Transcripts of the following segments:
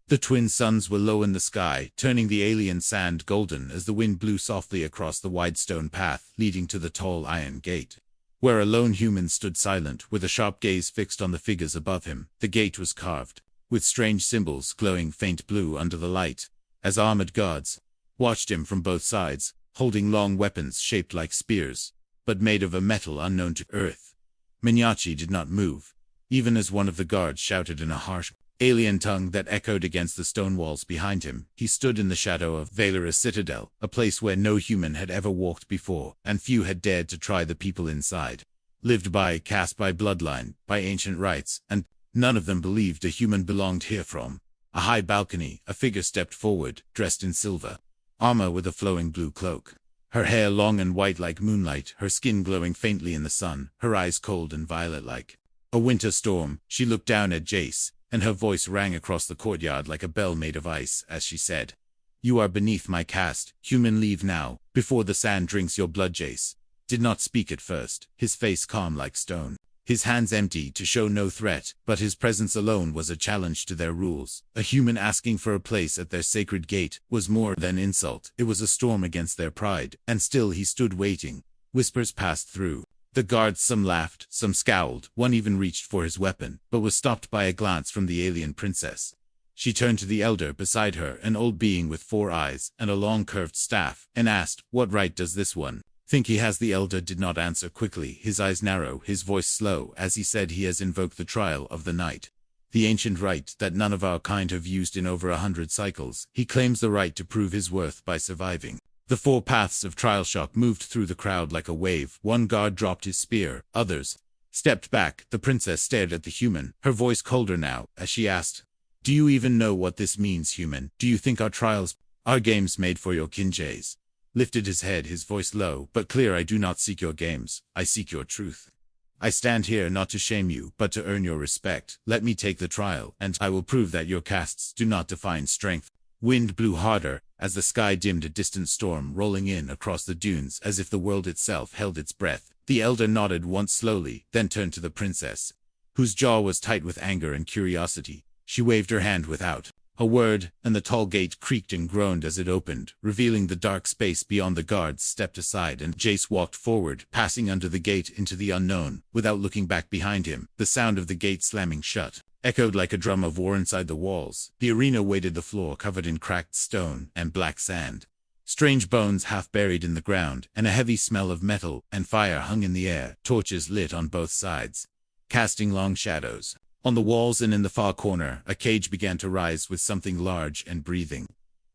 The twin suns were low in the sky, turning the alien sand golden as the wind blew softly across the wide stone path leading to the tall iron gate. Where a lone human stood silent, with a sharp gaze fixed on the figures above him, the gate was carved, with strange symbols glowing faint blue under the light, as armored guards watched him from both sides, holding long weapons shaped like spears, but made of a metal unknown to Earth. Minyachi did not move, even as one of the guards shouted in a harsh, alien tongue that echoed against the stone walls behind him. He stood in the shadow of Valorous Citadel, a place where no human had ever walked before, and few had dared to try the people inside. Lived by, cast by bloodline, by ancient rites, and none of them believed a human belonged here. From a high balcony, a figure stepped forward, dressed in silver armor with a flowing blue cloak. Her hair long and white like moonlight, her skin glowing faintly in the sun, her eyes cold and violet-like a winter storm. She looked down at Jace, and her voice rang across the courtyard like a bell made of ice as she said, "You are beneath my caste, human, leave now, before the sand drinks your blood." Jace did not speak at first, his face calm like stone, his hands empty to show no threat, but his presence alone was a challenge to their rules. A human asking for a place at their sacred gate was more than insult, it was a storm against their pride, and still he stood waiting. Whispers passed through the guards, some laughed, some scowled, one even reached for his weapon, but was stopped by a glance from the alien princess. She turned to the elder beside her, an old being with 4 eyes and a long curved staff, and asked, "What right does this one think he has?" The elder did not answer quickly, his eyes narrow, his voice slow, as he said, "He has invoked the trial of the night, the ancient right that none of our kind have used in over 100 cycles. He claims the right to prove his worth by surviving." The 4 paths of trial shock moved through the crowd like a wave. One guard dropped his spear, others stepped back. The princess stared at the human, her voice colder now, as she asked, "Do you even know what this means, human? Do you think our trials are games made for your kin?" Jace lifted his head, his voice low but clear, "I do not seek your games, I seek your truth. I stand here not to shame you, but to earn your respect. Let me take the trial, and I will prove that your castes do not define strength." Wind blew harder, as the sky dimmed, a distant storm rolling in across the dunes as if the world itself held its breath. The elder nodded once slowly, then turned to the princess, whose jaw was tight with anger and curiosity. She waved her hand without a word, and the tall gate creaked and groaned as it opened, revealing the dark space beyond. The guards stepped aside and Jace walked forward, passing under the gate into the unknown, without looking back behind him. The sound of the gate slamming shut echoed like a drum of war inside the walls. The arena weighted, the floor covered in cracked stone and black sand. Strange bones half buried in the ground, and a heavy smell of metal and fire hung in the air. Torches lit on both sides, casting long shadows on the walls, and in the far corner, a cage began to rise with something large and breathing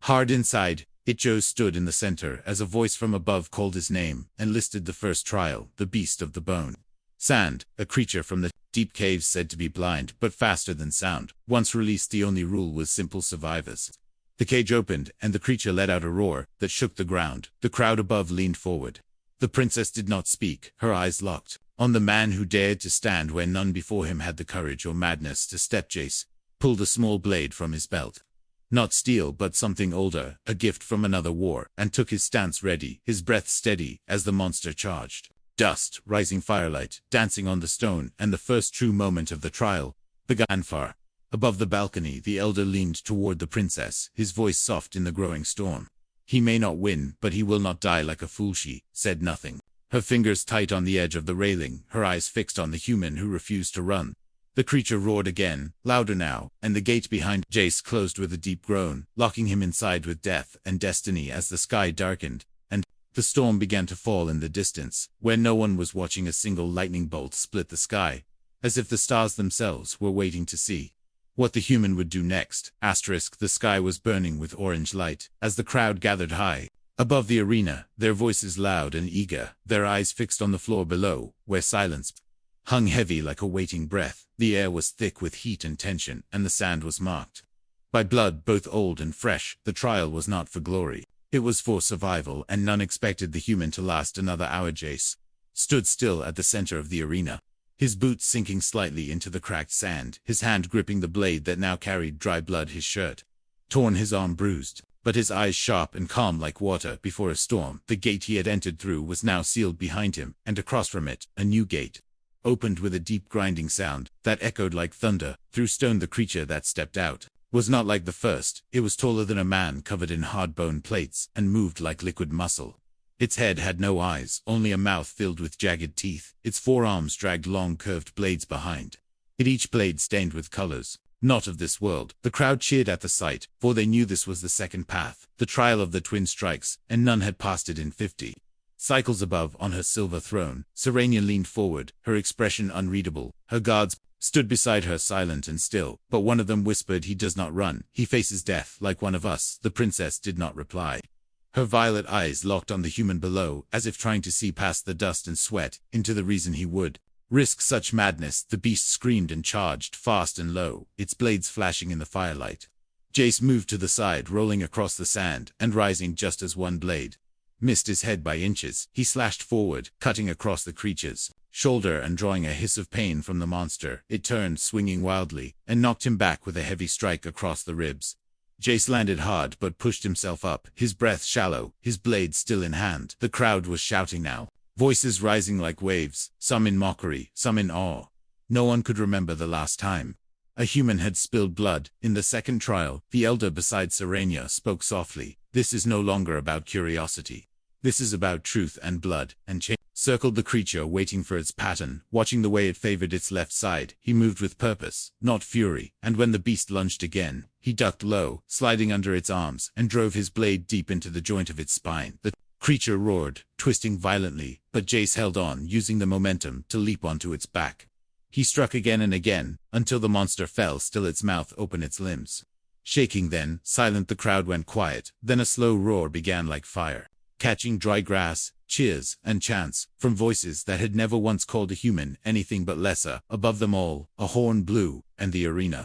hard inside it. Joe stood in the center as a voice from above called his name and listed the first trial, the beast of the bone. Sand, a creature from the deep caves said to be blind but faster than sound. Once released, the only rule was simple: survivors. The cage opened, and the creature let out a roar that shook the ground. The crowd above leaned forward. The princess did not speak, her eyes locked on the man who dared to stand where none before him had the courage or madness to step. Jace pulled a small blade from his belt. Not steel, but something older, a gift from another war, and took his stance ready, his breath steady as the monster charged. Dust, rising firelight, dancing on the stone, and the first true moment of the trial began. Far above the balcony, the elder leaned toward the princess, his voice soft in the growing storm. "He may not win, but he will not die like a fool." She said nothing, her fingers tight on the edge of the railing, her eyes fixed on the human who refused to run. The creature roared again, louder now, and the gate behind Jace closed with a deep groan, locking him inside with death and destiny. As the sky darkened, the storm began to fall in the distance, where no one was watching. A single lightning bolt split the sky, as if the stars themselves were waiting to see what the human would do next. The sky was burning with orange light, as the crowd gathered high above the arena, their voices loud and eager, their eyes fixed on the floor below, where silence hung heavy like a waiting breath. The air was thick with heat and tension, and the sand was marked by blood, both old and fresh. The trial was not for glory. It was for survival, and none expected the human to last another hour. Jace stood still at the center of the arena, his boots sinking slightly into the cracked sand, his hand gripping the blade that now carried dry blood, his shirt torn, his arm bruised, but his eyes sharp and calm like water before a storm. The gate he had entered through was now sealed behind him, and across from it, a new gate opened with a deep grinding sound that echoed like thunder through stone. The creature that stepped out was not like the first. It was taller than a man, covered in hard bone plates, and moved like liquid muscle. Its head had no eyes, only a mouth filled with jagged teeth. Its forearms dragged long curved blades behind it, each blade stained with colors not of this world. The crowd cheered at the sight, for they knew this was the second path, the trial of the twin strikes, and none had passed it in 50 cycles. Above, on her silver throne, Serenia leaned forward, her expression unreadable. Her guards stood beside her, silent and still, but one of them whispered, "He does not run. He faces death, like one of us." The princess did not reply. Her violet eyes locked on the human below, as if trying to see past the dust and sweat, into the reason he would risk such madness. The beast screamed and charged, fast and low, its blades flashing in the firelight. Jace moved to the side, rolling across the sand, and rising just as one blade missed his head by inches. He slashed forward, cutting across the creature's shoulder and drawing a hiss of pain from the monster. It turned, swinging wildly, and knocked him back with a heavy strike across the ribs. Jace landed hard but pushed himself up, his breath shallow, his blade still in hand. The crowd was shouting now, voices rising like waves, some in mockery, some in awe. No one could remember the last time a human had spilled blood. In the second trial, the elder beside Serenia spoke softly. "This is no longer about curiosity. This is about truth and blood," and change circled the creature, waiting for its pattern, watching the way it favored its left side. He moved with purpose, not fury, and when the beast lunged again, he ducked low, sliding under its arms, and drove his blade deep into the joint of its spine. The creature roared, twisting violently, but Jace held on, using the momentum to leap onto its back. He struck again and again, until the monster fell still, its mouth open, its limbs shaking. Then, silent, the crowd went quiet. Then a slow roar began like fire, catching dry grass. Cheers and chants from voices that had never once called a human anything but lesser. Above them all, a horn blew, and the arena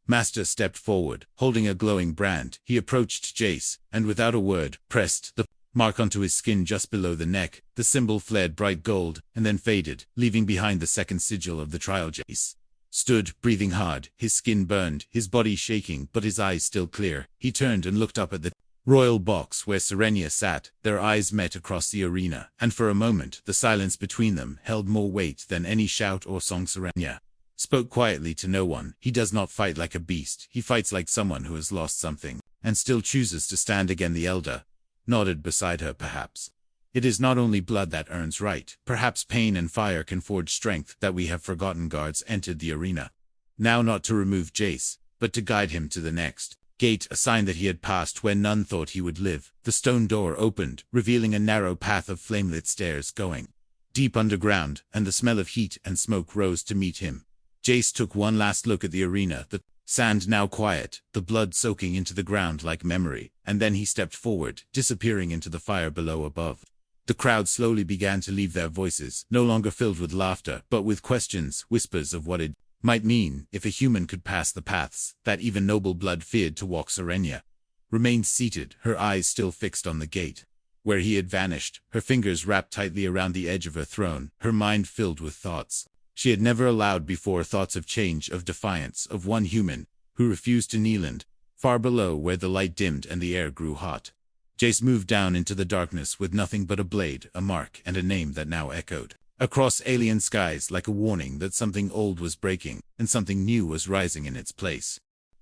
master stepped forward, holding a glowing brand. He approached Jace, and without a word, pressed the mark onto his skin just below the neck. The symbol flared bright gold, and then faded, leaving behind the second sigil of the trial. Jace stood, breathing hard, his skin burned, his body shaking, but his eyes still clear. He turned and looked up at the royal box where Serenia sat. Their eyes met across the arena, and for a moment the silence between them held more weight than any shout or song. Serenia spoke quietly to no one. "He does not fight like a beast. He fights like someone who has lost something, and still chooses to stand again." The elder nodded beside her. "Perhaps it is not only blood that earns right. Perhaps pain and fire can forge strength that we have forgotten." Guards entered the arena, now not to remove Jace, but to guide him to the next gate, a sign that he had passed where none thought he would live. The stone door opened, revealing a narrow path of flame-lit stairs going deep underground, and the smell of heat and smoke rose to meet him. Jace took one last look at the arena, the sand now quiet, the blood soaking into the ground like memory, and then he stepped forward, disappearing into the fire below. Above, the crowd slowly began to leave, their voices no longer filled with laughter, but with questions, whispers of what it might mean if a human could pass the paths that even noble blood feared to walk. Serenia remained seated, her eyes still fixed on the gate where he had vanished, her fingers wrapped tightly around the edge of her throne, her mind filled with thoughts she had never allowed before, thoughts of change, of defiance, of one human who refused to kneel. And far below, where the light dimmed and the air grew hot, Jace moved down into the darkness with nothing but a blade, a mark, and a name that now echoed across alien skies like a warning that something old was breaking, and something new was rising in its place.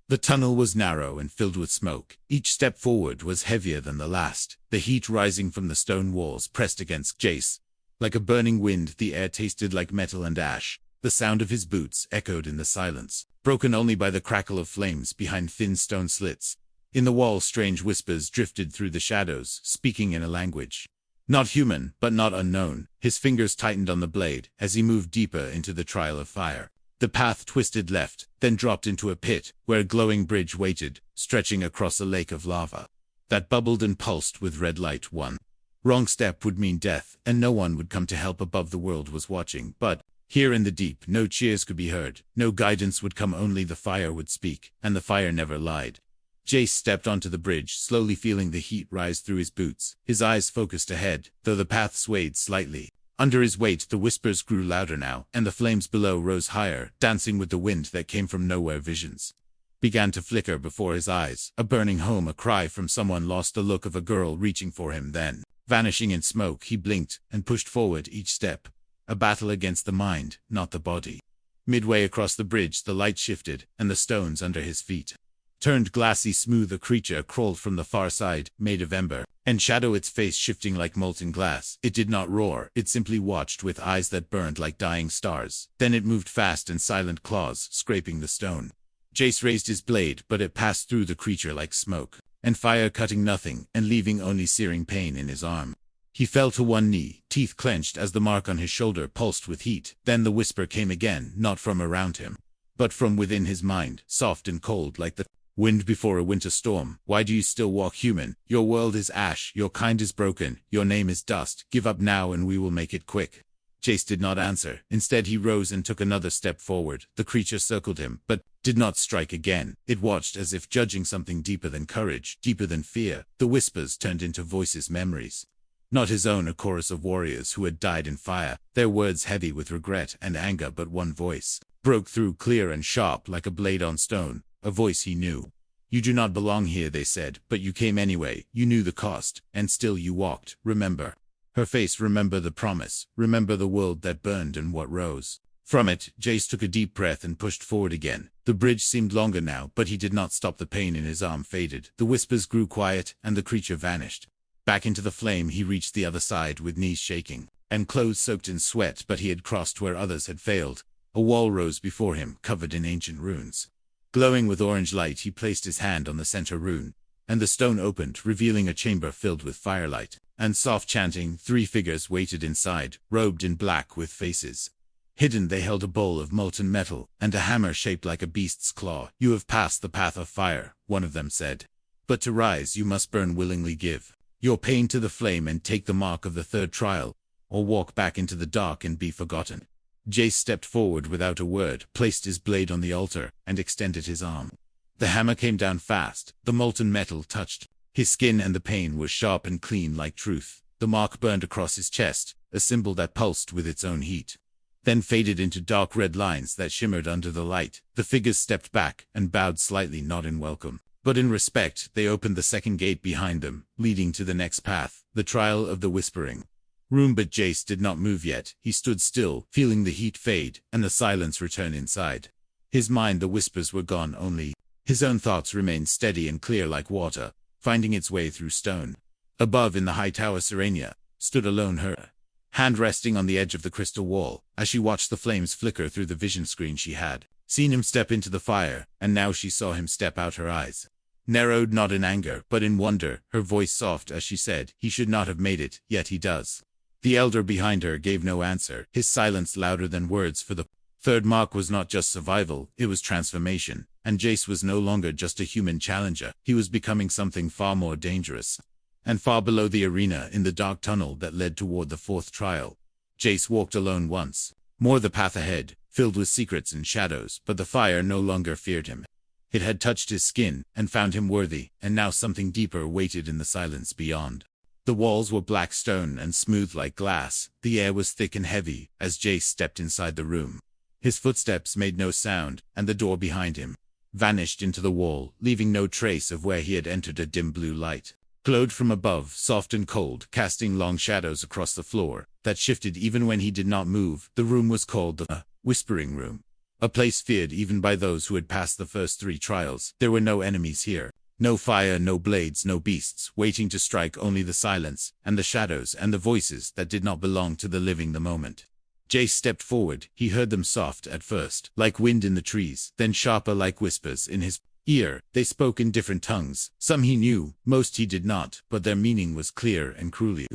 The tunnel was narrow and filled with smoke. Each step forward was heavier than the last, the heat rising from the stone walls pressed against Jace. Like a burning wind, the air tasted like metal and ash. The sound of his boots echoed in the silence, broken only by the crackle of flames behind thin stone slits. In the wall, strange whispers drifted through the shadows, speaking in a language not human, but not unknown. His fingers tightened on the blade as he moved deeper into the trial of fire. The path twisted left, then dropped into a pit, where a glowing bridge waited, stretching across a lake of lava that bubbled and pulsed with red light. One wrong step would mean death, and no one would come to help. Above, the world was watching, but here in the deep, no cheers could be heard, no guidance would come, only the fire would speak, and the fire never lied. Jace stepped onto the bridge, slowly feeling the heat rise through his boots, his eyes focused ahead, though the path swayed slightly. Under his weight, the whispers grew louder now, and the flames below rose higher, dancing with the wind that came from nowhere. Visions began to flicker before his eyes, a burning home, a cry from someone lost, a look of a girl reaching for him, then vanishing in smoke. He blinked and pushed forward each step, a battle against the mind, not the body. Midway across the bridge, the light shifted, and the stones under his feet turned glassy smooth. A creature crawled from the far side, made of ember and shadow, its face shifting like molten glass. It did not roar, it simply watched with eyes that burned like dying stars. Then it moved fast and silent, claws scraping the stone. Jace raised his blade, but it passed through the creature like smoke and fire, cutting nothing and leaving only searing pain in his arm. He fell to one knee, teeth clenched as the mark on his shoulder pulsed with heat. Then the whisper came again, not from around him, but from within his mind, soft and cold like the wind before a winter storm. Why do you still walk, human? Your world is ash, your kind is broken, your name is dust. Give up now and we will make it quick. Jace did not answer. Instead he rose and took another step forward. The creature circled him, but did not strike again. It watched as if judging something deeper than courage, deeper than fear. The whispers turned into voices, memories. Not his own, a chorus of warriors who had died in fire, their words heavy with regret and anger, but one voice broke through, clear and sharp like a blade on stone, a voice he knew. You do not belong here, they said, but you came anyway. You knew the cost, and still you walked. Remember her face, remember the promise, remember the world that burned and what rose from it. Jace took a deep breath and pushed forward again. The bridge seemed longer now, but he did not stop. The pain in his arm faded. The whispers grew quiet, and the creature vanished. Back into the flame he reached the other side with knees shaking and clothes soaked in sweat, but he had crossed where others had failed. A wall rose before him, covered in ancient runes. Glowing with orange light, he placed his hand on the center rune, and the stone opened, revealing a chamber filled with firelight and soft chanting. 3 figures waited inside, robed in black with faces hidden. They held a bowl of molten metal and a hammer shaped like a beast's claw. You have passed the path of fire, one of them said. But to rise you must burn willingly. Give your pain to the flame and take the mark of the 3rd trial, or walk back into the dark and be forgotten. Jace stepped forward without a word, placed his blade on the altar, and extended his arm. The hammer came down fast. The molten metal touched his skin, and the pain was sharp and clean like truth. The mark burned across his chest, a symbol that pulsed with its own heat, then faded into dark red lines that shimmered under the light. The figures stepped back and bowed slightly, not in welcome, but in respect. They opened the 2nd gate behind them, leading to the next path, the trial of the whispering room. But Jace did not move yet. He stood still, feeling the heat fade and the silence return inside his mind. The whispers were gone, only his own thoughts remained steady and clear like water, finding its way through stone. Above, in the high tower, Serenia stood alone, her hand resting on the edge of the crystal wall, as she watched the flames flicker through the vision screen. She had seen him step into the fire, and now she saw him step out. Her eyes narrowed, not in anger, but in wonder, her voice soft as she said, "He should not have made it, yet he does." The elder behind her gave no answer, his silence louder than words, for the 3rd mark was not just survival, it was transformation, and Jace was no longer just a human challenger. He was becoming something far more dangerous. And far below the arena, in the dark tunnel that led toward the 4th trial, Jace walked alone once more. The path ahead, filled with secrets and shadows, but the fire no longer feared him. It had touched his skin and found him worthy, and now something deeper waited in the silence beyond. The walls were black stone and smooth like glass. The air was thick and heavy as Jace stepped inside the room. His footsteps made no sound, and the door behind him vanished into the wall, leaving no trace of where he had entered. A dim blue light glowed from above, soft and cold, casting long shadows across the floor that shifted even when he did not move. The room was called the Whispering Room, a place feared even by those who had passed the first 3 trials. There were no enemies here. No fire, no blades, no beasts waiting to strike, only the silence, and the shadows, and the voices that did not belong to the living. The moment Jace stepped forward, he heard them, soft at first, like wind in the trees, then sharper like whispers in his ear. They spoke in different tongues. Some he knew, most he did not, but their meaning was clear and cruelly.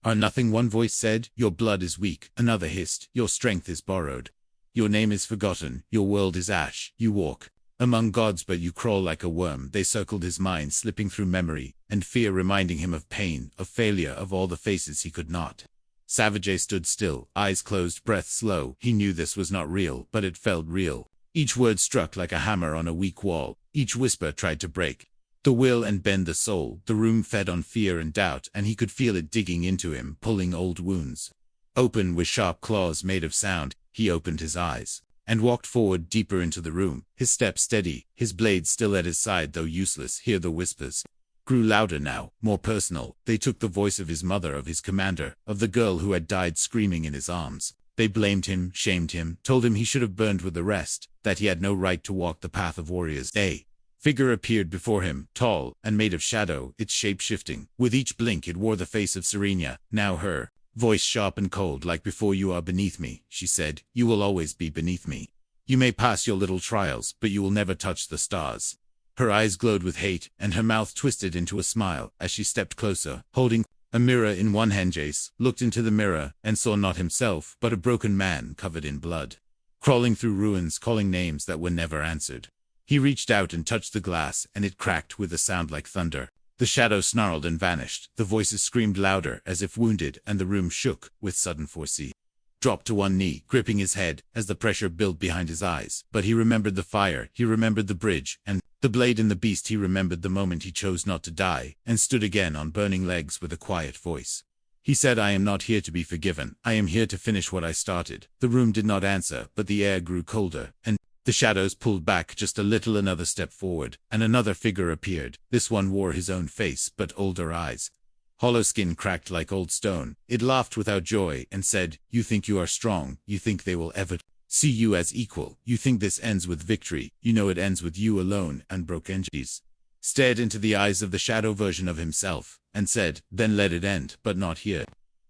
"Are nothing," one voice said. "Your blood is weak," another hissed. "Your strength is borrowed. Your name is forgotten. Your world is ash. You walk among gods, but you crawl like a worm." They circled his mind, slipping through memory and fear, reminding him of pain, of failure, of all the faces he could not. Savage stood still, eyes closed, breath slow. He knew this was not real, but it felt real. Each word struck like a hammer on a weak wall. Each whisper tried to break the will and bend the soul. The room fed on fear and doubt, and he could feel it digging into him, pulling old wounds open with sharp claws made of sound. He opened his eyes and walked forward, deeper into the room, his step steady, his blade still at his side though useless. Here the whispers grew louder now, more personal. They took the voice of his mother, of his commander, of the girl who had died screaming in his arms. They blamed him, shamed him, told him he should have burned with the rest, that he had no right to walk the path of warriors. They figure appeared before him, tall and made of shadow, its shape shifting. With each blink it wore the face of Serenia, now her voice sharp and cold. Like before, you are beneath me, she said. You will always be beneath me. You may pass your little trials, but you will never touch the stars. Her eyes glowed with hate, and her mouth twisted into a smile as she stepped closer, holding a mirror in one hand. Jace looked into the mirror and saw not himself, but a broken man covered in blood, crawling through ruins, calling names that were never answered. He reached out and touched the glass, and it cracked with a sound like thunder. The shadow snarled and vanished. The voices screamed louder as if wounded, and the room shook with sudden force. He dropped to one knee, gripping his head as the pressure built behind his eyes. But he remembered the fire, he remembered the bridge, and the blade in the beast. He remembered the moment he chose not to die, and stood again on burning legs with a quiet voice. He said, I am not here to be forgiven. I am here to finish what I started. The room did not answer, but the air grew colder, and the shadows pulled back just a little. Another step forward, and another figure appeared. This one wore his own face, but older eyes. Hollow skin cracked like old stone. It laughed without joy and said, you think you are strong. You think they will ever see you as equal. You think this ends with victory. You know it ends with you alone. And broken Jace stared into the eyes of the shadow version of himself and said, then let it end, but not here.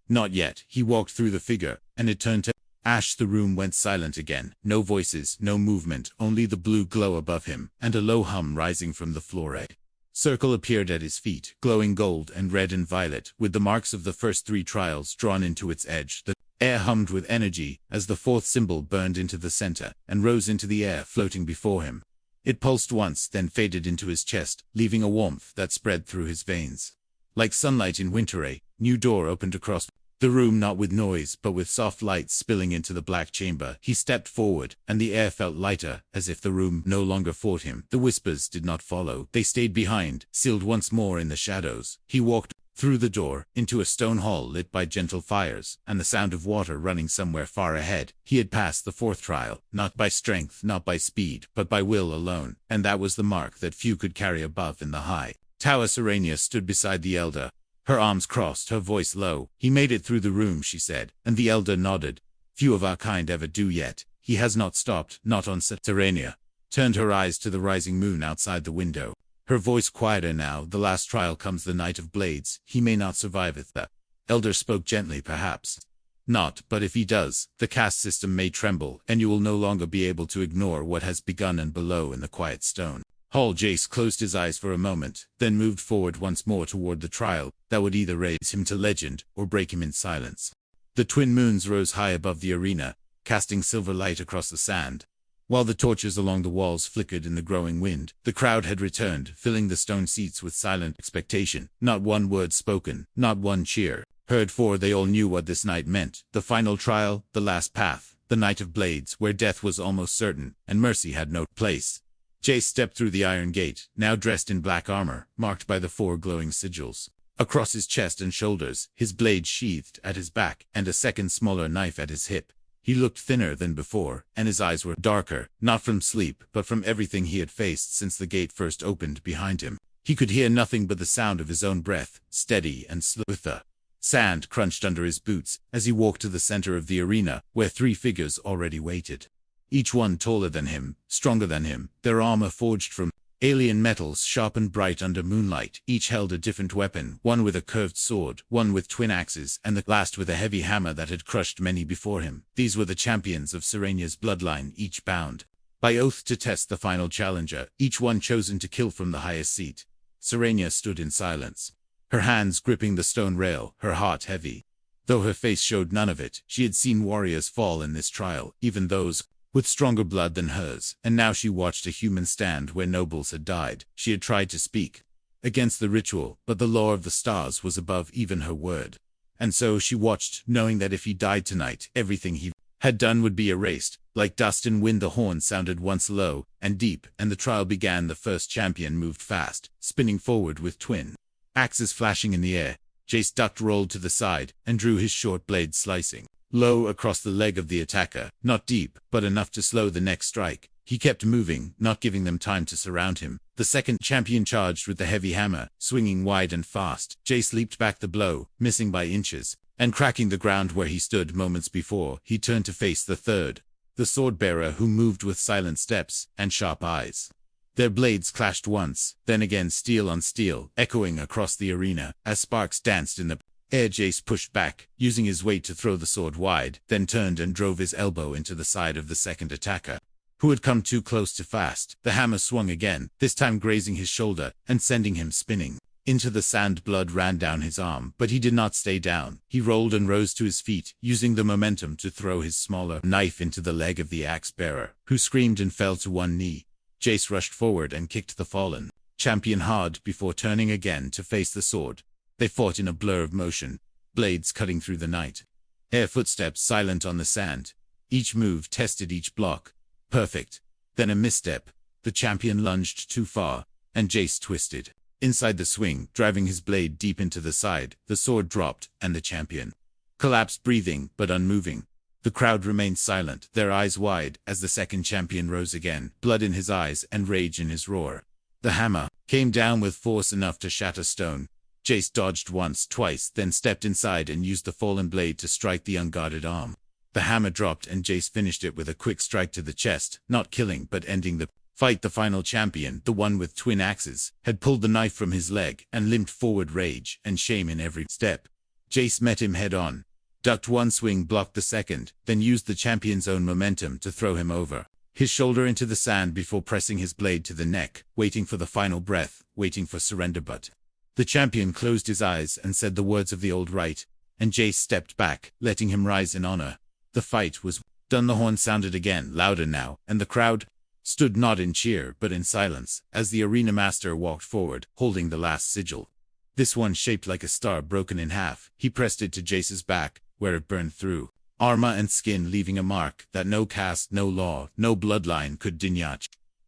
Not yet. He walked through the figure, and it turned to ash. The room went silent again. No voices, no movement, only the blue glow above him, and a low hum rising from the floor. A circle appeared at his feet, glowing gold and red and violet, with the marks of the first 3 trials drawn into its edge. The air hummed with energy as the 4th symbol burned into the center and rose into the air, floating before him. It pulsed once, then faded into his chest, leaving a warmth that spread through his veins. Like sunlight in winter, a new door opened across the room, not with noise, but with soft light spilling into the black chamber. He stepped forward, and the air felt lighter, as if the room no longer fought him. The whispers did not follow. They stayed behind, sealed once more in the shadows. He walked through the door, into a stone hall lit by gentle fires, and the sound of water running somewhere far ahead. He had passed the 4th trial, not by strength, not by speed, but by will alone, and that was the mark that few could carry above in the high tower. Serenia stood beside the elder, her arms crossed, her voice low. He made it through the room, she said, and the elder nodded. Few of our kind ever do yet. He has not stopped, not on Serenia turned her eyes to the rising moon outside the window, her voice quieter now. The last trial comes, the Knight of Blades. He may not survive it. The elder spoke gently. Perhaps not, but if he does, the caste system may tremble, and you will no longer be able to ignore what has begun. And below in the quiet stone hall, Jace closed his eyes for a moment, then moved forward once more toward the trial that would either raise him to legend or break him in silence. The twin moons rose high above the arena, casting silver light across the sand, while the torches along the walls flickered in the growing wind. The crowd had returned, filling the stone seats with silent expectation. Not one word spoken, not one cheer heard, for they all knew what this night meant. The final trial, the last path, the Knight of Blades, where death was almost certain, and mercy had no place. Jace stepped through the iron gate, now dressed in black armor, marked by the 4 glowing sigils across his chest and shoulders, his blade sheathed at his back, and a second smaller knife at his hip. He looked thinner than before, and his eyes were darker, not from sleep, but from everything he had faced since the gate first opened behind him. He could hear nothing but the sound of his own breath, steady and slow. The sand crunched under his boots as he walked to the center of the arena, where 3 figures already waited. Each one taller than him, stronger than him, their armor forged from alien metals sharpened bright under moonlight. Each held a different weapon, one with a curved sword, one with twin axes, and the last with a heavy hammer that had crushed many before him. These were the champions of Serenia's bloodline, each bound by oath to test the final challenger, each one chosen to kill from the highest seat. Serenia stood in silence, her hands gripping the stone rail, her heart heavy. Though her face showed none of it, she had seen warriors fall in this trial, even those with stronger blood than hers, and now she watched a human stand where nobles had died. She had tried to speak against the ritual, but the law of the stars was above even her word. And so she watched, knowing that if he died tonight, everything he had done would be erased. Like dust in wind, the horn sounded once low and deep, and the trial began. The first champion moved fast, spinning forward with twin axes flashing in the air. Jace ducked, rolled to the side, and drew his short blade, slicing low across the leg of the attacker, not deep, but enough to slow the next strike. He kept moving, not giving them time to surround him. The second champion charged with the heavy hammer, swinging wide and fast. Jace leaped back the blow, missing by inches, and cracking the ground where he stood moments before. He turned to face the third, the sword-bearer, who moved with silent steps and sharp eyes. Their blades clashed once, then again steel on steel, echoing across the arena. As sparks danced in the air, Jace pushed back, using his weight to throw the sword wide, then turned and drove his elbow into the side of the second attacker, who had come too close to fast. The hammer swung again, this time grazing his shoulder and sending him spinning into the sand. Blood ran down his arm, but he did not stay down. He rolled and rose to his feet, using the momentum to throw his smaller knife into the leg of the axe-bearer, who screamed and fell to one knee. Jace rushed forward and kicked the fallen champion hard before turning again to face the sword. They fought in a blur of motion, blades cutting through the night. Air footsteps silent on the sand. Each move tested each block. Perfect. Then a misstep. The champion lunged too far, and Jace twisted inside the swing, driving his blade deep into the side. The sword dropped, and the champion collapsed, breathing but unmoving. The crowd remained silent, their eyes wide, as the second champion rose again, blood in his eyes and rage in his roar. The hammer came down with force enough to shatter stone. Jace dodged once, twice, then stepped inside and used the fallen blade to strike the unguarded arm. The hammer dropped and Jace finished it with a quick strike to the chest, not killing but ending the fight. The final champion, the one with twin axes, had pulled the knife from his leg and limped forward, rage and shame in every step. Jace met him head on, ducked one swing, blocked the second, then used the champion's own momentum to throw him over his shoulder into the sand before pressing his blade to the neck, waiting for the final breath, waiting for surrender. But the champion closed his eyes and said the words of the old rite, and Jace stepped back, letting him rise in honor. The fight was done. The horn sounded again, louder now, and the crowd stood not in cheer but in silence, as the arena master walked forward, holding the last sigil. This one shaped like a star broken in half. He pressed it to Jace's back, where it burned through armor and skin, leaving a mark that no caste, no law, no bloodline could deny.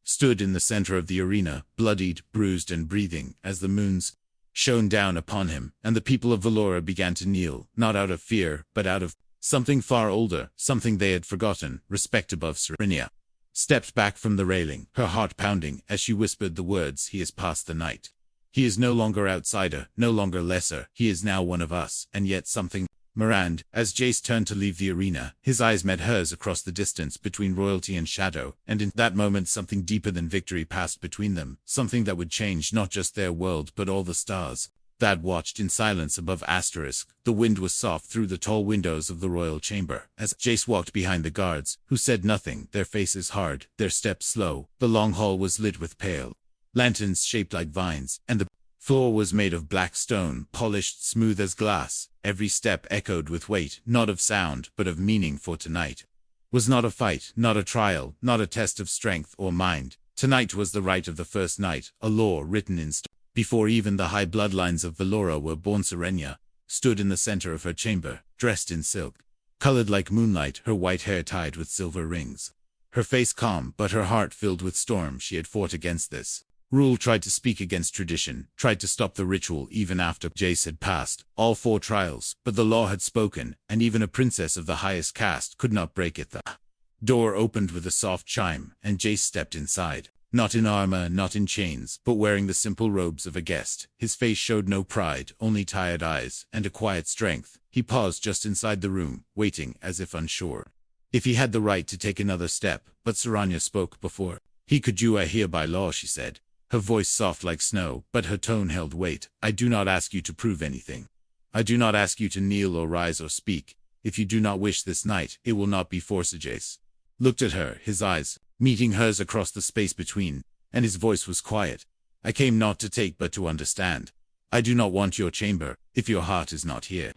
Stood in the center of the arena, bloodied, bruised and breathing, as the moons shone down upon him, and the people of Valora began to kneel, not out of fear, but out of something far older, something they had forgotten. Respect. Above Serenia stepped back from the railing, her heart pounding, as she whispered the words, "He is past the night. He is no longer outsider, no longer lesser, he is now one of us." And yet something Mirand, as Jace turned to leave the arena, his eyes met hers across the distance between royalty and shadow, and in that moment something deeper than victory passed between them, something that would change not just their world but all the stars that watched in silence above Asterisk. The wind was soft through the tall windows of the royal chamber, as Jace walked behind the guards, who said nothing, their faces hard, their steps slow. The long hall was lit with pale lanterns shaped like vines, and the floor was made of black stone, polished smooth as glass. Every step echoed with weight, not of sound, but of meaning, for tonight was not a fight, not a trial, not a test of strength or mind. Tonight was the rite of the first night, a law written in stone. Before even the high bloodlines of Valora were born, Serenia stood in the center of her chamber, dressed in silk, colored like moonlight, her white hair tied with silver rings. Her face calm, but her heart filled with storm. She had fought against this rule, tried to speak against tradition, tried to stop the ritual even after Jace had passed all 4 trials, but the law had spoken, and even a princess of the highest caste could not break it. The door opened with a soft chime, and Jace stepped inside. Not in armor, not in chains, but wearing the simple robes of a guest. His face showed no pride, only tired eyes, and a quiet strength. He paused just inside the room, waiting, as if unsure if he had the right to take another step, but Serenia spoke before he could. "You are here by law," she said, her voice soft like snow, but her tone held weight. "I do not ask you to prove anything. I do not ask you to kneel or rise or speak. If you do not wish this night, it will not be forced." Jace looked at her, his eyes meeting hers across the space between, and his voice was quiet. "I came not to take but to understand. I do not want your chamber, if your heart is not here."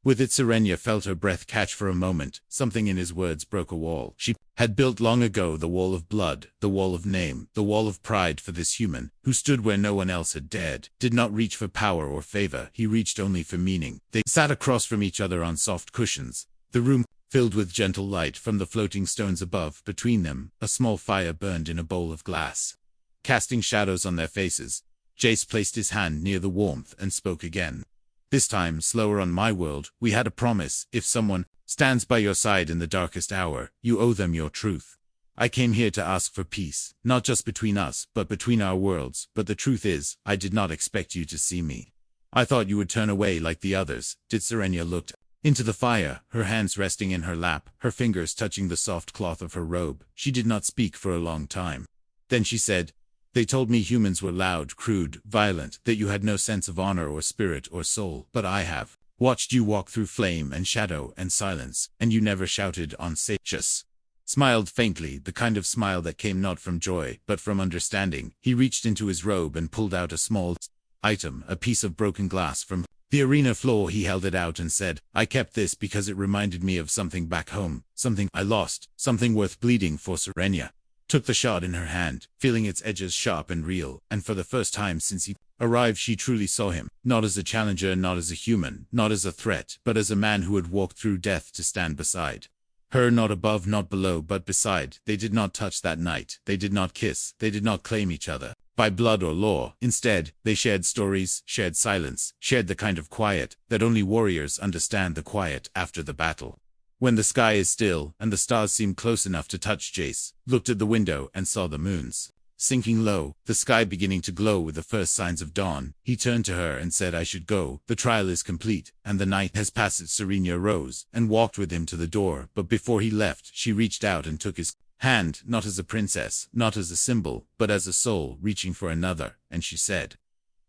With it, Serenia felt her breath catch for a moment. Something in his words broke a wall she had built long ago, the wall of blood, the wall of name, the wall of pride for this human, who stood where no one else had dared, did not reach for power or favor, he reached only for meaning. They sat across from each other on soft cushions, the room filled with gentle light from the floating stones above. Between them, a small fire burned in a bowl of glass, casting shadows on their faces. Jace placed his hand near the warmth and spoke again. "This time, slower. On my world, we had a promise. If someone stands by your side in the darkest hour, you owe them your truth. I came here to ask for peace, not just between us, but between our worlds. But the truth is, I did not expect you to see me. I thought you would turn away like the others." Serenia looked into the fire, her hands resting in her lap, her fingers touching the soft cloth of her robe. She did not speak for a long time. Then she said, They told me humans were loud, crude, violent, that you had no sense of honor or spirit or soul, but I have watched you walk through flame and shadow and silence, and you never shouted on stage. Smiled faintly, the kind of smile that came not from joy, but from understanding. He reached into his robe and pulled out a small item, a piece of broken glass from the arena floor. He held it out and said, I kept this because it reminded me of something back home, something I lost, something worth bleeding for. Serenia took the shard in her hand, feeling its edges sharp and real, and for the first time since he arrived she truly saw him, not as a challenger, not as a human, not as a threat, but as a man who had walked through death to stand beside her, not above, not below, but beside. They did not touch that night, they did not kiss, they did not claim each other by blood or law. Instead, they shared stories, shared silence, shared the kind of quiet that only warriors understand, the quiet after the battle. When the sky is still, and the stars seem close enough to touch, Jace looked at the window and saw the moons sinking low, the sky beginning to glow with the first signs of dawn. He turned to her and said, I should go, the trial is complete, and the night has passed. Serenia rose and walked with him to the door, but before he left, she reached out and took his hand, not as a princess, not as a symbol, but as a soul reaching for another, and she said,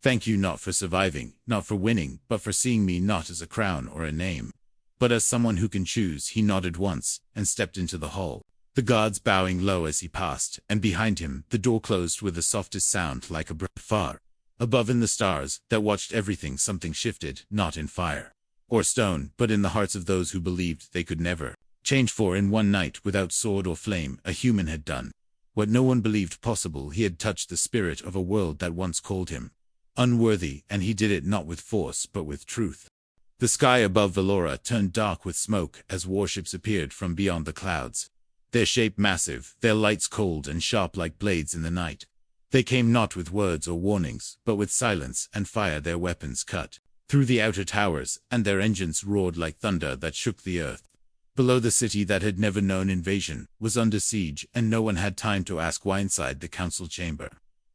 thank you, not for surviving, not for winning, but for seeing me not as a crown or a name, but as someone who can choose. He nodded once, and stepped into the hall, the guards bowing low as he passed, and behind him, the door closed with the softest sound, like a breath. Far above in the stars that watched everything, something shifted, not in fire or stone, but in the hearts of those who believed they could never change. For in one night, without sword or flame, a human had done what no one believed possible. He had touched the spirit of a world that once called him unworthy, and he did it not with force, but with truth. The sky above Valora turned dark with smoke as warships appeared from beyond the clouds, their shape massive, their lights cold and sharp like blades in the night. They came not with words or warnings, but with silence and fire. Their weapons cut through the outer towers, and their engines roared like thunder that shook the earth. Below, the city that had never known invasion was under siege, and no one had time to ask why. Inside the council chamber,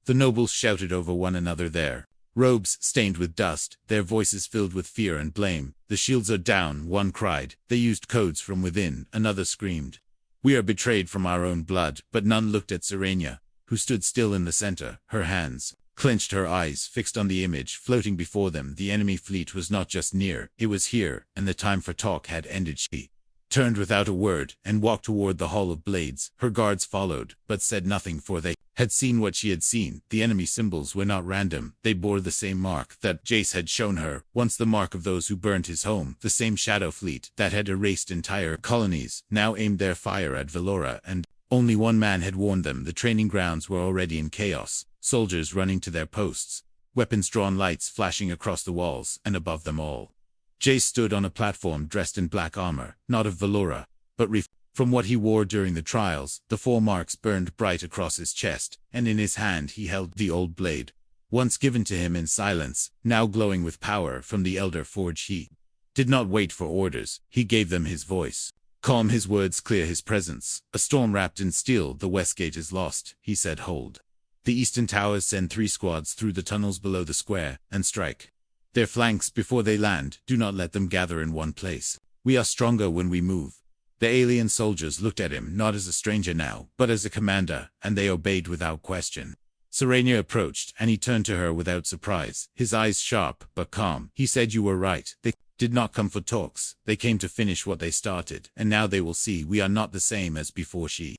the nobles shouted over one another, their robes stained with dust, their voices filled with fear and blame. The shields are down, one cried. They used codes from within, another screamed, we are betrayed from our own blood. But none looked at Serenia, who stood still in the center, her hands clenched, her eyes fixed on the image floating before them. The enemy fleet was not just near, it was here, and the time for talk had ended. She turned without a word and walked toward the Hall of Blades. Her guards followed, but said nothing, for they had seen what she had seen. The enemy symbols were not random, they bore the same mark that Jace had shown her, once the mark of those who burned his home. The same shadow fleet that had erased entire colonies now aimed their fire at Valora, and only one man had warned them. The training grounds were already in chaos, soldiers running to their posts, weapons drawn, lights flashing across the walls, and above them all, Jace stood on a platform dressed in black armor, not of Valora, but from what he wore during the trials. The 4 marks burned bright across his chest, and in his hand he held the old blade, once given to him in silence, now glowing with power from the Elder Forge. He did not wait for orders, he gave them his voice. Calm, his words clear, his presence a storm wrapped in steel. The west gate is lost, he said. Hold the eastern towers, send 3 squads through the tunnels below the square, and strike their flanks before they land. Do not let them gather in one place. We are stronger when we move. The alien soldiers looked at him, not as a stranger now, but as a commander, and they obeyed without question. Serenia approached, and he turned to her without surprise, his eyes sharp but calm. He said, you were right. They did not come for talks, they came to finish what they started, and now they will see we are not the same as before. She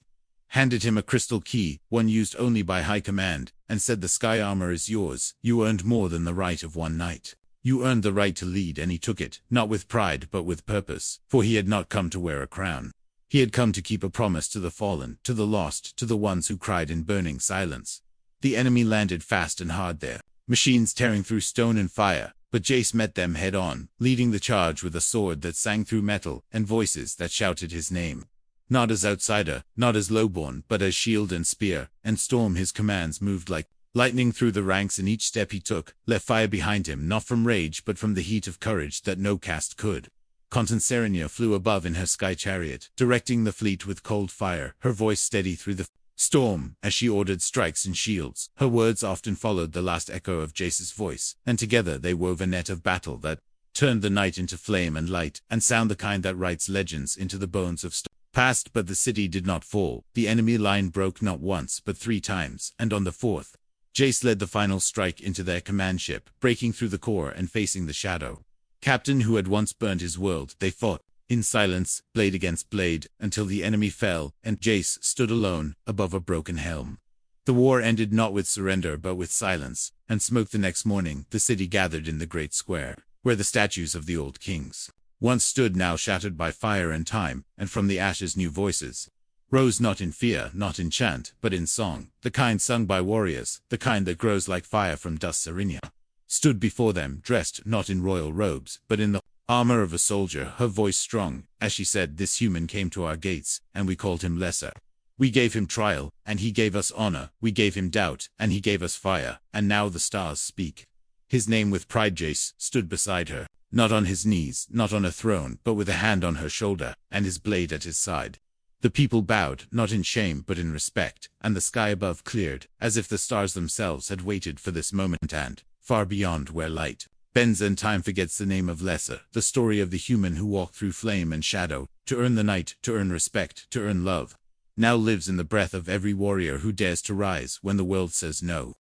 handed him a crystal key, one used only by high command, and said, the sky armor is yours. You earned more than the right of one night. You earned the right to lead, and he took it, not with pride but with purpose, for he had not come to wear a crown. He had come to keep a promise to the fallen, to the lost, to the ones who cried in burning silence. The enemy landed fast and hard there, machines tearing through stone and fire, but Jace met them head on, leading the charge with a sword that sang through metal, and voices that shouted his name. Not as outsider, not as lowborn, but as shield and spear and storm. His commands moved like lightning through the ranks, and each step he took left fire behind him, not from rage but from the heat of courage that no cast could. Content Serenia flew above in her sky chariot, directing the fleet with cold fire, her voice steady through the storm as she ordered strikes and shields. Her words often followed the last echo of Jace's voice, and together they wove a net of battle that turned the night into flame and light, and sound the kind that writes legends into the bones of stone. Past, but the city did not fall. The enemy line broke not once but 3 times, and on the 4th, Jace led the final strike into their command ship, breaking through the core and facing the shadow. Captain who had once burned his world, they fought, in silence, blade against blade, until the enemy fell, and Jace stood alone, above a broken helm. The war ended not with surrender but with silence, and smoke. The next morning, the city gathered in the great square, where the statues of the old kings once stood, now shattered by fire and time, and from the ashes new voices rose, not in fear, not in chant, but in song, the kind sung by warriors, the kind that grows like fire from dust. Serenia stood before them, dressed not in royal robes, but in the armor of a soldier, her voice strong, as she said, "This human came to our gates, and we called him lesser. We gave him trial, and he gave us honor, we gave him doubt, and he gave us fire, and now the stars speak his name with pride." Jace stood beside her, not on his knees, not on a throne, but with a hand on her shoulder, and his blade at his side. The people bowed, not in shame but in respect, and the sky above cleared, as if the stars themselves had waited for this moment, and, far beyond where light bends and time forgets the name of Lesser, the story of the human who walked through flame and shadow, to earn the night, to earn respect, to earn love, now lives in the breath of every warrior who dares to rise when the world says no.